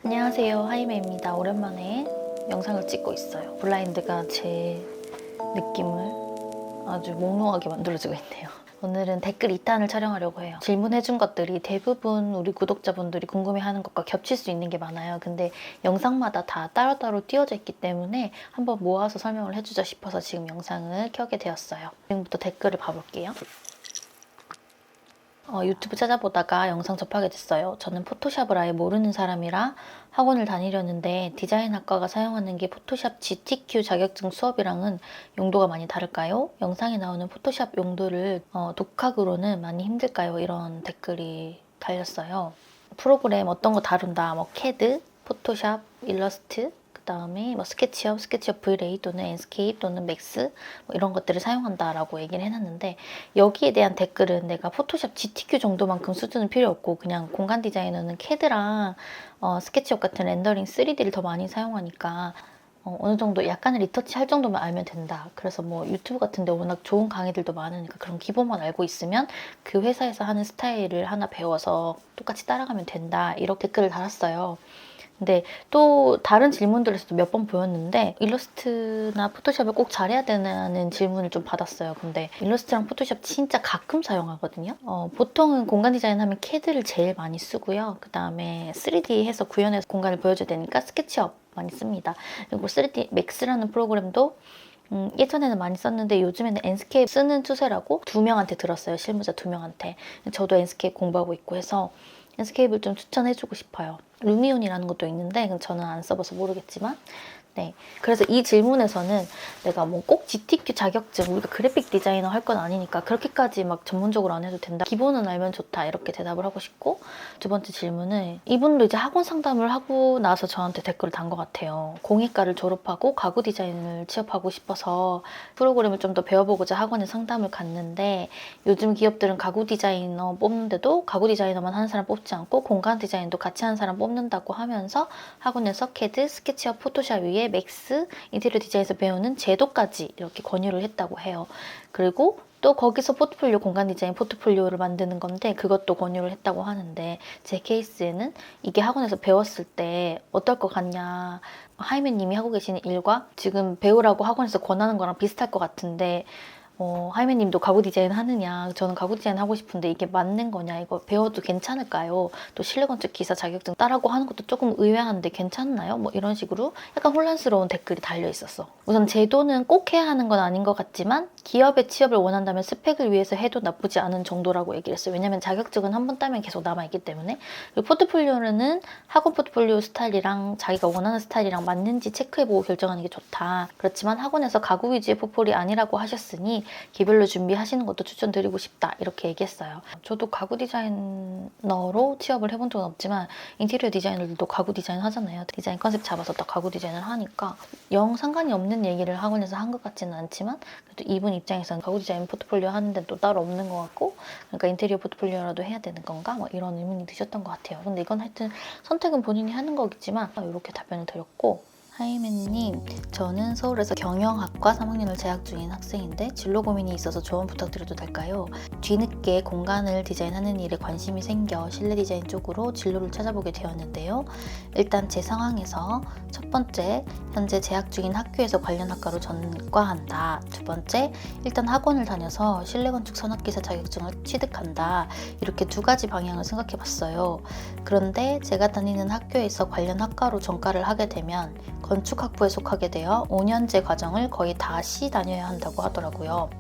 안녕하세요, 하이메입니다. 오랜만에 영상을 찍고 있어요. 블라인드가 제 느낌을 아주 몽롱하게 만들어주고 있네요. 오늘은 댓글 2탄을 촬영하려고 해요. 질문해준 것들이 대부분 우리 구독자분들이 궁금해하는 것과 겹칠 수 있는 게 많아요. 근데 영상마다 다 따로따로 띄워져 있기 때문에 한번 모아서 설명을 해주자 싶어서 지금 영상을 켜게 되었어요. 지금부터 댓글을 봐볼게요. 유튜브 찾아보다가 영상 접하게 됐어요. 저는 포토샵을 아예 모르는 사람이라 학원을 다니려는데 디자인학과가 사용하는 게 포토샵 GTQ 자격증 수업이랑은 용도가 많이 다를까요? 영상에 나오는 포토샵 용도를 독학으로는 많이 힘들까요? 이런 댓글이 달렸어요. 프로그램 어떤 거 다룬다, CAD, 포토샵, 일러스트, 그다음에 스케치업, 스케치업 V-ray 또는 enscape 또는 맥스 이런 것들을 사용한다라고 얘기를 해놨는데 여기에 대한 댓글은 내가 포토샵 GTQ 정도만큼 수준은 필요 없고 그냥 공간 디자이너는 CAD랑 스케치업 같은 렌더링 3D를 더 많이 사용하니까 어느 정도 약간의 리터치 할 정도만 알면 된다. 그래서 유튜브 같은 데 워낙 좋은 강의들도 많으니까 그런 기본만 알고 있으면 그 회사에서 하는 스타일을 하나 배워서 똑같이 따라가면 된다. 이렇게 댓글을 달았어요. 근데 또 다른 질문들에서도 몇 번 보였는데 일러스트나 포토샵을 꼭 잘해야 되는 질문을 좀 받았어요. 근데 일러스트랑 포토샵 진짜 가끔 사용하거든요. 보통은 공간 디자인 하면 CAD를 제일 많이 쓰고요. 그 다음에 3D 해서 구현해서 공간을 보여줘야 되니까 스케치업 많이 씁니다. 그리고 3D 맥스라는 프로그램도 예전에는 많이 썼는데 요즘에는 엔스케이프 쓰는 추세라고 2명한테 들었어요. 실무자 2명한테. 저도 엔스케이프 공부하고 있고 해서 엔스케이프를 좀 추천해주고 싶어요. 루미온이라는 것도 있는데 저는 안 써봐서 모르겠지만 네. 그래서 이 질문에서는 내가 꼭 GTQ 자격증, 우리가 그래픽 디자이너 할 건 아니니까 그렇게까지 막 전문적으로 안 해도 된다. 기본은 알면 좋다. 이렇게 대답을 하고 싶고 두 번째 질문은 이분도 이제 학원 상담을 하고 나서 저한테 댓글을 단 것 같아요. 공예과를 졸업하고 가구 디자인을 취업하고 싶어서 프로그램을 좀 더 배워보고자 학원에 상담을 갔는데 요즘 기업들은 가구 디자이너 뽑는데도 가구 디자이너만 하는 사람 뽑지 않고 공간 디자인도 같이 하는 사람 뽑는다고 하면서 학원에서 CAD, 스케치업, 포토샵 위에 맥스, 인테리어 디자인에서 배우는 제도까지 이렇게 권유를 했다고 해요. 그리고 또 거기서 포트폴리오, 공간 디자인 포트폴리오를 만드는 건데 그것도 권유를 했다고 하는데 제 케이스에는 이게 학원에서 배웠을 때 어떨 것 같냐, 하이맨님이 하고 계시는 일과 지금 배우라고 학원에서 권하는 거랑 비슷할 것 같은데 하이맨님도 가구 디자인 하느냐, 저는 가구 디자인 하고 싶은데 이게 맞는 거냐, 이거 배워도 괜찮을까요? 또 실내건축 기사 자격증 따라고 하는 것도 조금 의외한데 괜찮나요? 이런 식으로 약간 혼란스러운 댓글이 달려 있었어. 우선 제도는 꼭 해야 하는 건 아닌 것 같지만 기업에 취업을 원한다면 스펙을 위해서 해도 나쁘지 않은 정도라고 얘기를 했어요. 왜냐면 자격증은 한 번 따면 계속 남아있기 때문에. 그리고 포트폴리오는 학원 포트폴리오 스타일이랑 자기가 원하는 스타일이랑 맞는지 체크해보고 결정하는 게 좋다. 그렇지만 학원에서 가구 위주의 포폴이 아니라고 하셨으니 기별로 준비하시는 것도 추천드리고 싶다. 이렇게 얘기했어요. 저도 가구 디자이너로 취업을 해본 적은 없지만 인테리어 디자이너들도 가구 디자인 하잖아요. 디자인 컨셉 잡아서 딱 가구 디자인을 하니까 영 상관이 없는 얘기를 학원에서 한 것 같지는 않지만 그래도 이분 입장에서는 가구 디자인 포트폴리오 하는데 또 따로 없는 것 같고 그러니까 인테리어 포트폴리오라도 해야 되는 건가? 이런 의문이 드셨던 것 같아요. 근데 이건 하여튼 선택은 본인이 하는 거겠지만 이렇게 답변을 드렸고 하이맨님, 저는 서울에서 경영학과 3학년을 재학 중인 학생인데 진로 고민이 있어서 조언 부탁드려도 될까요? 뒤늦게 공간을 디자인하는 일에 관심이 생겨 실내 디자인 쪽으로 진로를 찾아보게 되었는데요. 일단 제 상황에서 첫 번째, 현재 재학 중인 학교에서 관련 학과로 전과한다. 두 번째, 일단 학원을 다녀서 실내건축 산업기사 자격증을 취득한다. 이렇게 두 가지 방향을 생각해봤어요. 그런데 제가 다니는 학교에서 관련 학과로 전과를 하게 되면 건축학부에 속하게 되어 5년제 과정을 거의 다시 다녀야 한다고 하더라고요.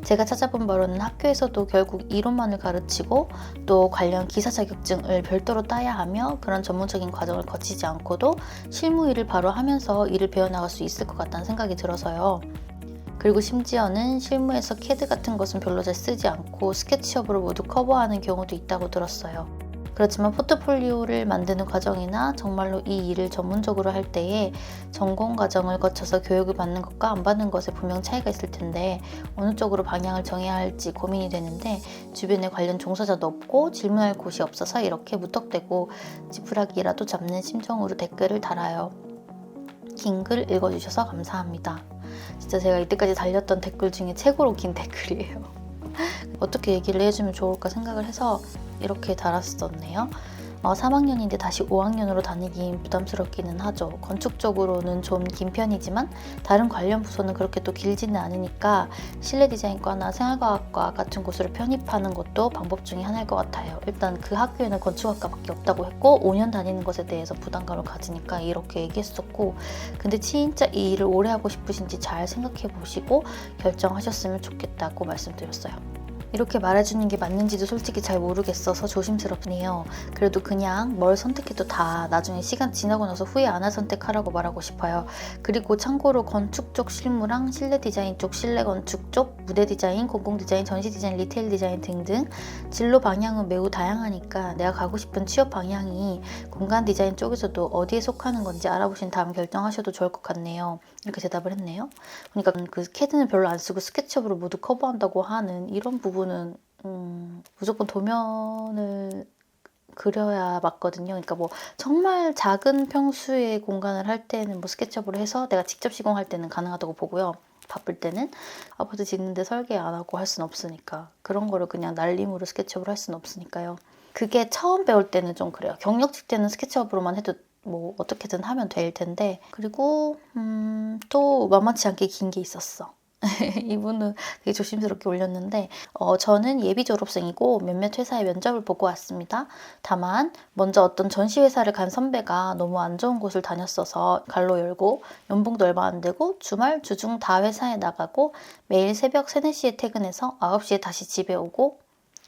제가 찾아본 바로는 학교에서도 결국 이론만을 가르치고 또 관련 기사 자격증을 별도로 따야 하며 그런 전문적인 과정을 거치지 않고도 실무 일을 바로 하면서 일을 배워나갈 수 있을 것 같다는 생각이 들어서요. 그리고 심지어는 실무에서 CAD 같은 것은 별로 잘 쓰지 않고 스케치업으로 모두 커버하는 경우도 있다고 들었어요. 그렇지만 포트폴리오를 만드는 과정이나 정말로 이 일을 전문적으로 할 때에 전공 과정을 거쳐서 교육을 받는 것과 안 받는 것에 분명 차이가 있을 텐데 어느 쪽으로 방향을 정해야 할지 고민이 되는데 주변에 관련 종사자도 없고 질문할 곳이 없어서 이렇게 무턱대고 지푸라기라도 잡는 심정으로 댓글을 달아요. 긴 글 읽어주셔서 감사합니다. 진짜 제가 이때까지 달렸던 댓글 중에 최고로 긴 댓글이에요. 어떻게 얘기를 해주면 좋을까 생각을 해서 이렇게 달았었네요. 3학년인데 다시 5학년으로 다니긴 부담스럽기는 하죠. 건축적으로는 좀 긴 편이지만 다른 관련 부서는 그렇게 또 길지는 않으니까 실내 디자인과나 생활과학과 같은 곳으로 편입하는 것도 방법 중에 하나일 것 같아요. 일단 그 학교에는 건축학과밖에 없다고 했고 5년 다니는 것에 대해서 부담감을 가지니까 이렇게 얘기했었고, 근데 진짜 이 일을 오래 하고 싶으신지 잘 생각해 보시고 결정하셨으면 좋겠다고 말씀드렸어요. 이렇게 말해주는 게 맞는지도 솔직히 잘 모르겠어서 조심스럽네요. 그래도 그냥 뭘 선택해도 다 나중에 시간 지나고 나서 후회 안 할 선택하라고 말하고 싶어요. 그리고 참고로 건축 쪽 실무랑 실내 디자인 쪽, 실내 건축 쪽, 무대 디자인, 공공 디자인, 전시 디자인, 리테일 디자인 등등 진로 방향은 매우 다양하니까 내가 가고 싶은 취업 방향이 공간 디자인 쪽에서도 어디에 속하는 건지 알아보신 다음 결정하셔도 좋을 것 같네요. 이렇게 대답을 했네요. 그러니까 그 캐드는 별로 안 쓰고 스케치업으로 모두 커버한다고 하는 이런 부분은 무조건 도면을 그려야 맞거든요. 그러니까 뭐 정말 작은 평수의 공간을 할 때는 뭐 스케치업으로 해서 내가 직접 시공할 때는 가능하다고 보고요. 바쁠 때는 아파트 짓는데 설계 안 하고 할 수는 없으니까, 그런 거를 그냥 날림으로 스케치업으로 할 수는 없으니까요. 그게 처음 배울 때는 좀 그래요. 경력직 때는 스케치업으로만 해도 뭐 어떻게든 하면 될 텐데. 그리고 또 만만치 않게 긴 게 있었어. 이분은 되게 조심스럽게 올렸는데 저는 예비 졸업생이고 몇몇 회사에 면접을 보고 왔습니다. 다만 먼저 어떤 전시회사를 간 선배가 너무 안 좋은 곳을 다녔어서 갈로 열고 연봉도 얼마 안 되고 주말 주중 다 회사에 나가고 매일 새벽 3, 4시에 퇴근해서 9시에 다시 집에 오고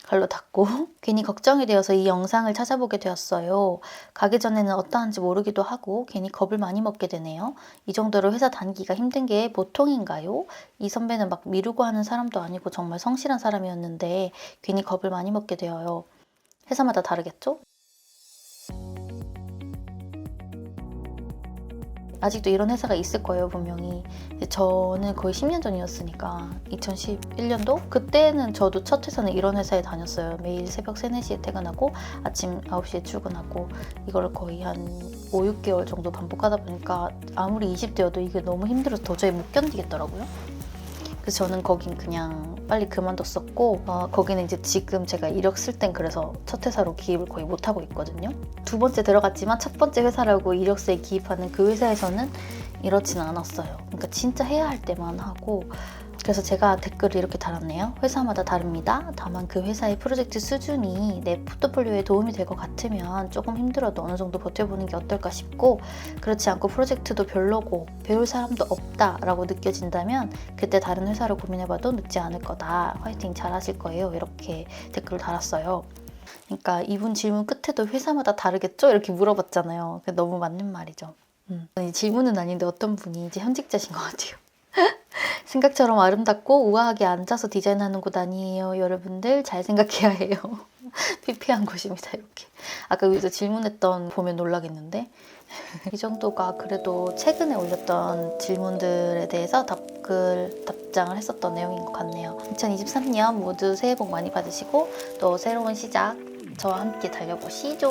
갈로 닫고 괜히 걱정이 되어서 이 영상을 찾아보게 되었어요. 가기 전에는 어떠한지 모르기도 하고 괜히 겁을 많이 먹게 되네요. 이 정도로 회사 다니기가 힘든 게 보통인가요? 이 선배는 막 미루고 하는 사람도 아니고 정말 성실한 사람이었는데 괜히 겁을 많이 먹게 되어요. 회사마다 다르겠죠? 아직도 이런 회사가 있을 거예요, 분명히. 저는 거의 10년 전이었으니까 2011년도? 그때는 저도 첫 회사는 이런 회사에 다녔어요. 매일 새벽 3, 4시에 퇴근하고 아침 9시에 출근하고, 이걸 거의 한 5, 6개월 정도 반복하다 보니까 아무리 20대여도 이게 너무 힘들어서 도저히 못 견디겠더라고요. 그래서 저는 거긴 그냥 빨리 그만뒀었고, 거기는 이제 지금 제가 이력 쓸 땐 그래서 첫 회사로 기입을 거의 못하고 있거든요. 두 번째 들어갔지만 첫 번째 회사라고 이력서에 기입하는 그 회사에서는 이렇지는 않았어요. 그러니까 진짜 해야 할 때만 하고. 그래서 제가 댓글을 이렇게 달았네요. 회사마다 다릅니다. 다만 그 회사의 프로젝트 수준이 내 포트폴리오에 도움이 될 것 같으면 조금 힘들어도 어느 정도 버텨보는 게 어떨까 싶고, 그렇지 않고 프로젝트도 별로고 배울 사람도 없다라고 느껴진다면 그때 다른 회사를 고민해봐도 늦지 않을 거다. 화이팅 잘하실 거예요. 이렇게 댓글을 달았어요. 그러니까 이분 질문 끝에도 회사마다 다르겠죠? 이렇게 물어봤잖아요. 너무 맞는 말이죠. 질문은 아닌데 어떤 분이 이제 현직자신 것 같아요. 생각처럼 아름답고 우아하게 앉아서 디자인하는 곳 아니에요. 여러분들 잘 생각해야 해요. 피폐한 곳입니다. 이렇게. 아까 위에서 질문했던 보면 놀라겠는데 이 정도가 그래도 최근에 올렸던 질문들에 대해서 답장을 했었던 내용인 것 같네요. 2023년 모두 새해 복 많이 받으시고 또 새로운 시작 저와 함께 달려보시죠.